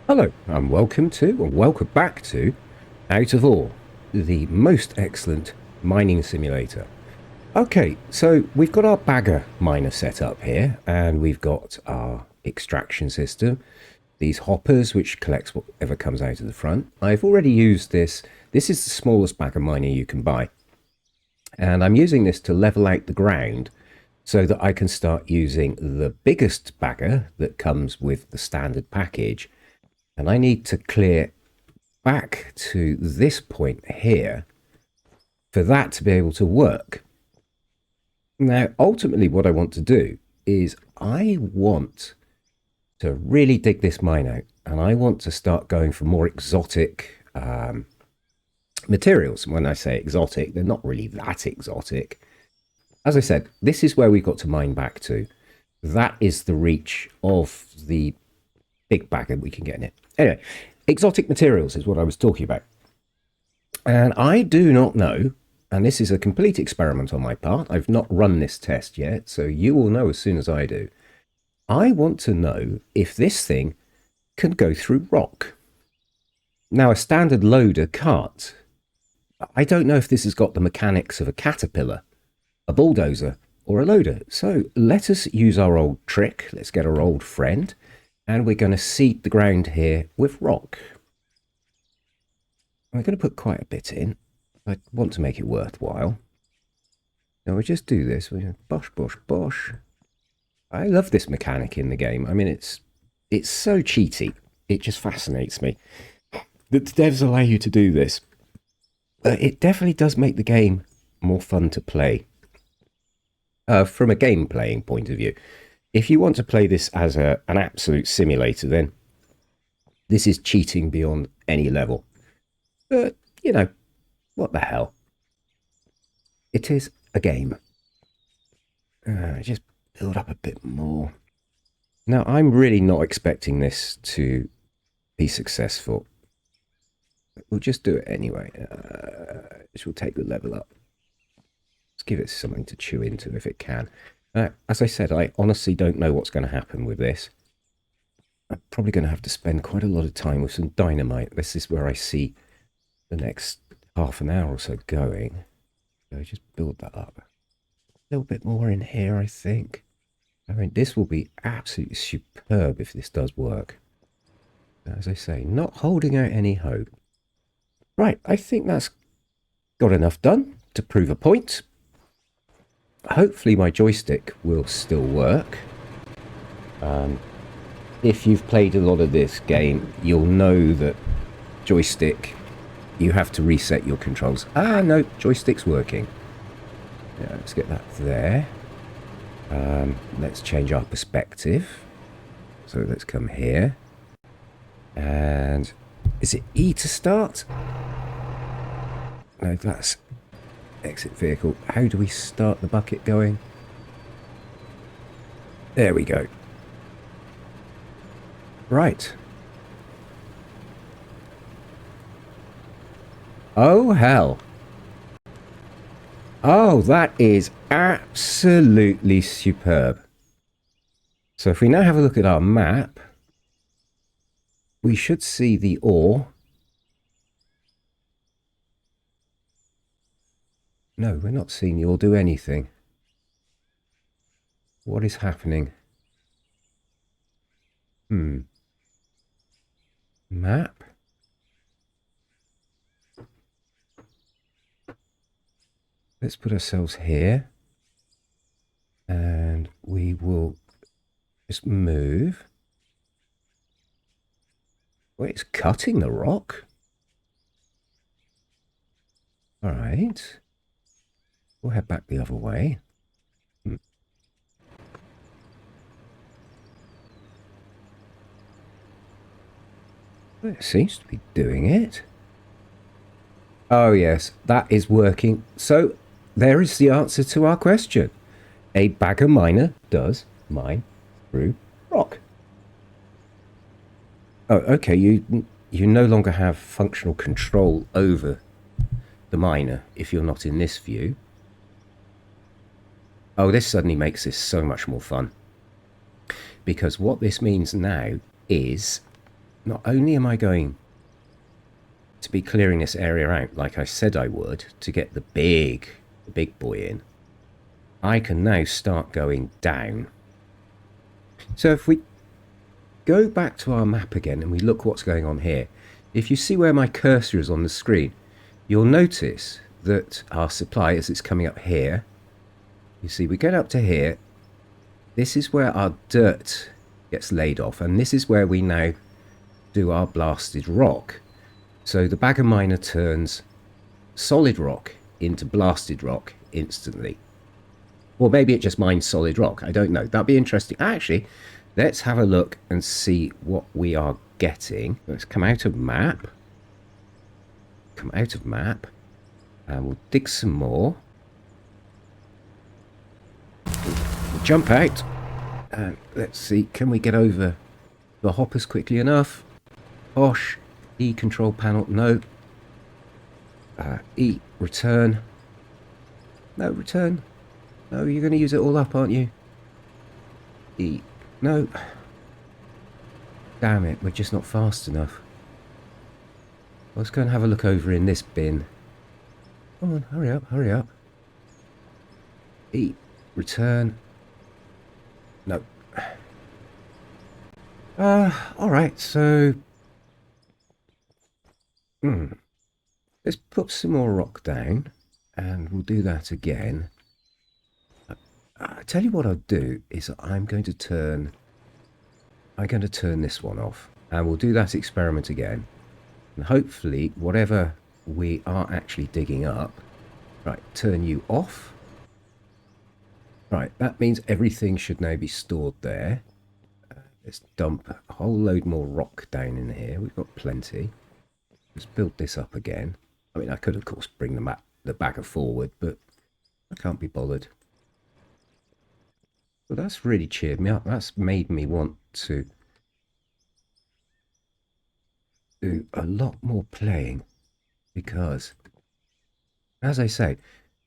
Hello, and welcome back to Out of Ore, the most excellent mining simulator. Okay, so we've got our bagger miner set up here, and we've got our extraction system, these hoppers which collects whatever comes out of the front. I've already used this. This is the smallest bagger miner you can buy, and I'm using this to level out the ground so that I can start using the biggest bagger that comes with the standard package. And I need to clear back to this point here for that to be able to work. Now, ultimately, what I want to do is I want to really dig this mine out, and I want to start going for more exotic materials. When I say exotic, they're not really that exotic. As I said, this is where we've got to mine back to. That is the reach of the big bagger we can get in it. Anyway, exotic materials is what I was talking about. And I do not know, and this is a complete experiment on my part. I've not run this test yet, so you will know as soon as I do. I want to know if this thing can go through rock. Now, a standard loader can't. I don't know if this has got the mechanics of a caterpillar, a bulldozer, or a loader. So let us use our old trick. Let's get our old friend, and we're going to seed the ground here with rock. I'm going to put quite a bit in. I want to make it worthwhile. Now we just do this. We bosh, bosh, bosh. I love this mechanic in the game. I mean, it's so cheaty. It just fascinates me that the devs allow you to do this. It definitely does make the game more fun to play. From a game playing point of view. If you want to play this as an absolute simulator, then this is cheating beyond any level. But, you know, what the hell? It is a game. Just build up a bit more. Now, I'm really not expecting this to be successful. We'll just do it anyway. This will take the level up. Let's give it something to chew into if it can. As I said, I honestly don't know what's going to happen with this. I'm probably going to have to spend quite a lot of time with some dynamite. This is where I see the next half an hour or so going. So just build that up. A little bit more in here, I think. I mean, this will be absolutely superb if this does work. As I say, not holding out any hope. Right, I think that's got enough done to prove a point. Hopefully my joystick will still work. If you've played a lot of this game, you'll know that joystick, you have to reset your controls. No, joystick's working. Yeah, let's get that there. Let's change our perspective. So let's come here. And is it E to start? No, that's exit vehicle. How do we start the bucket going? There we go. Right. Oh, hell. Oh, that is absolutely superb. So if we now have a look at our map, we should see the ore. No, we're not seeing the ore do anything. What is happening? Map? Let's put ourselves here. And we will just move. Wait, it's cutting the rock? Alright. We'll head back the other way. It seems to be doing it. Oh yes, that is working. So there is the answer to our question. A bagger miner does mine through rock. Oh, okay. You no longer have functional control over the miner if you're not in this view. Oh, this suddenly makes this so much more fun. Because what this means now is not only am I going to be clearing this area out like I said I would to get the big boy in, I can now start going down. So if we go back to our map again and we look what's going on here, if you see where my cursor is on the screen, you'll notice that our supply, as it's coming up here, you see we get up to here, this is where our dirt gets laid off, and this is where we now do our blasted rock. So the bagger miner turns solid rock into blasted rock instantly. Or maybe it just mines solid rock, I don't know. That'd be interesting. Actually, let's have a look and see what we are getting. Let's come out of map. Come out of map. And we'll dig some more. We'll jump out. And let's see, can we get over the hoppers quickly enough? Bosh. E control panel, no. E, return. No, return. No, you're going to use it all up, aren't you? E, no. Damn it, we're just not fast enough. Let's go and have a look over in this bin. Come on, hurry up, hurry up. E, return. No. Alright, so... let's put some more rock down, and we'll do that again. I tell you what I'll do is I'm going to turn this one off, and we'll do that experiment again. And hopefully, whatever we are actually digging up, right, turn you off. Right, that means everything should now be stored there. Let's dump a whole load more rock down in here. We've got plenty. Let's build this up again. I mean, I could, of course, bring the bagger forward, but I can't be bothered. Well, that's really cheered me up. That's made me want to do a lot more playing. Because, as I say,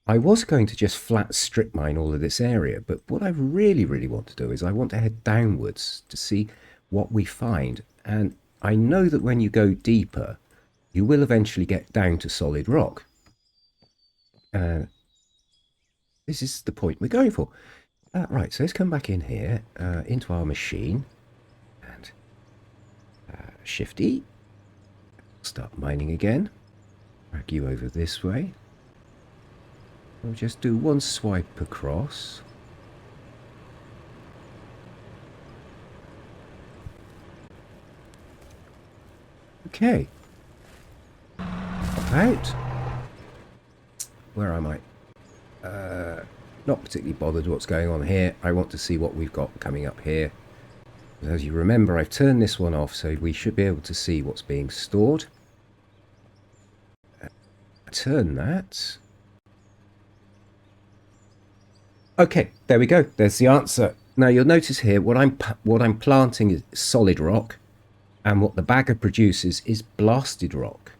I was going to just flat strip mine all of this area, but what I really, really want to do is I want to head downwards to see what we find. And I know that when you go deeper, you will eventually get down to solid rock. This is the point we're going for. Right, so let's come back in here, into our machine, and Shift E. Start mining again. Drag you over this way. We'll just do one swipe across. Okay. Pop out. Where am I? Not particularly bothered what's going on here. I want to see what we've got coming up here. As you remember, I've turned this one off, so we should be able to see what's being stored. Turn that. Okay, there we go. There's the answer. Now you'll notice here what I'm planting is solid rock, and what the bagger produces is blasted rock.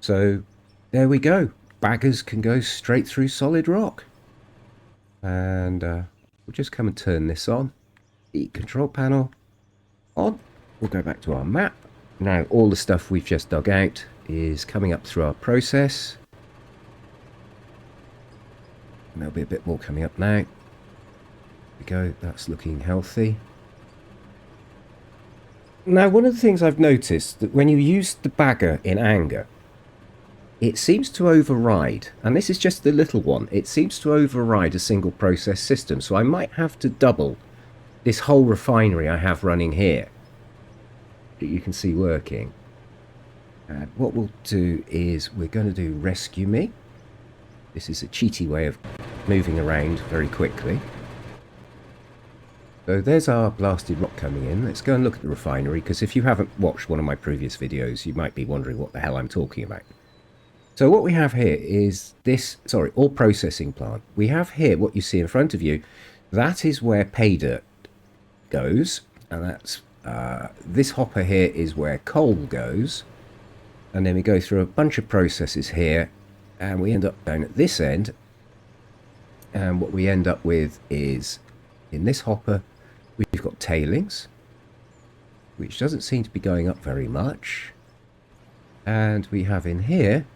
So there we go. Baggers can go straight through solid rock. And we'll just come and turn this on. The control panel on. We'll go back to our map. Now all the stuff we've just dug out is coming up through our process. And there'll be a bit more coming up now. There we go, that's looking healthy. Now one of the things I've noticed that when you use the bagger in anger, it seems to override, and this is just the little one, it seems to override a single process system. So I might have to double this whole refinery I have running here that you can see working. And what we'll do is we're going to do rescue me. This is a cheaty way of moving around very quickly. So there's our blasted rock coming in. Let's go and look at the refinery, because if you haven't watched one of my previous videos, you might be wondering what the hell I'm talking about. So what we have here is this, ore processing plant. We have here what you see in front of you. That is where pay dirt goes, and that's this hopper here is where coal goes. And then we go through a bunch of processes here, and we end up down at this end. And what we end up with is, in this hopper, we've got tailings. which doesn't seem to be going up very much. And we have in here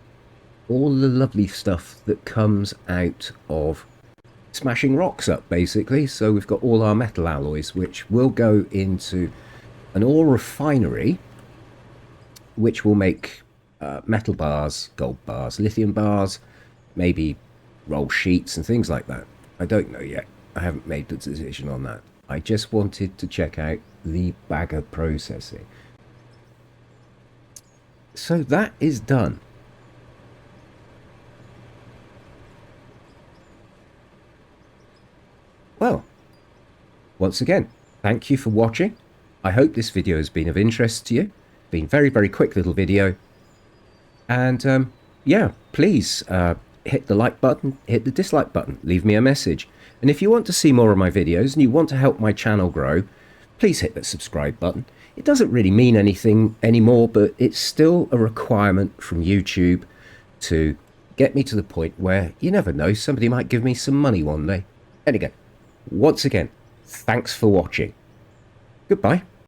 all the lovely stuff that comes out of smashing rocks up, basically. So we've got all our metal alloys, which will go into an ore refinery, which will make metal bars, gold bars, lithium bars, maybe roll sheets and things like that. I don't know yet. I haven't made the decision on that. I just wanted to check out the bagger processing. So that is done. Well, once again, thank you for watching. I hope this video has been of interest to you. Been very, very quick little video. And yeah, please hit the like button, hit the dislike button, leave me a message. And if you want to see more of my videos and you want to help my channel grow, please hit the subscribe button. It doesn't really mean anything anymore, but it's still a requirement from YouTube to get me to the point where, you never know, somebody might give me some money one day. Anyway, once again, thanks for watching. Goodbye.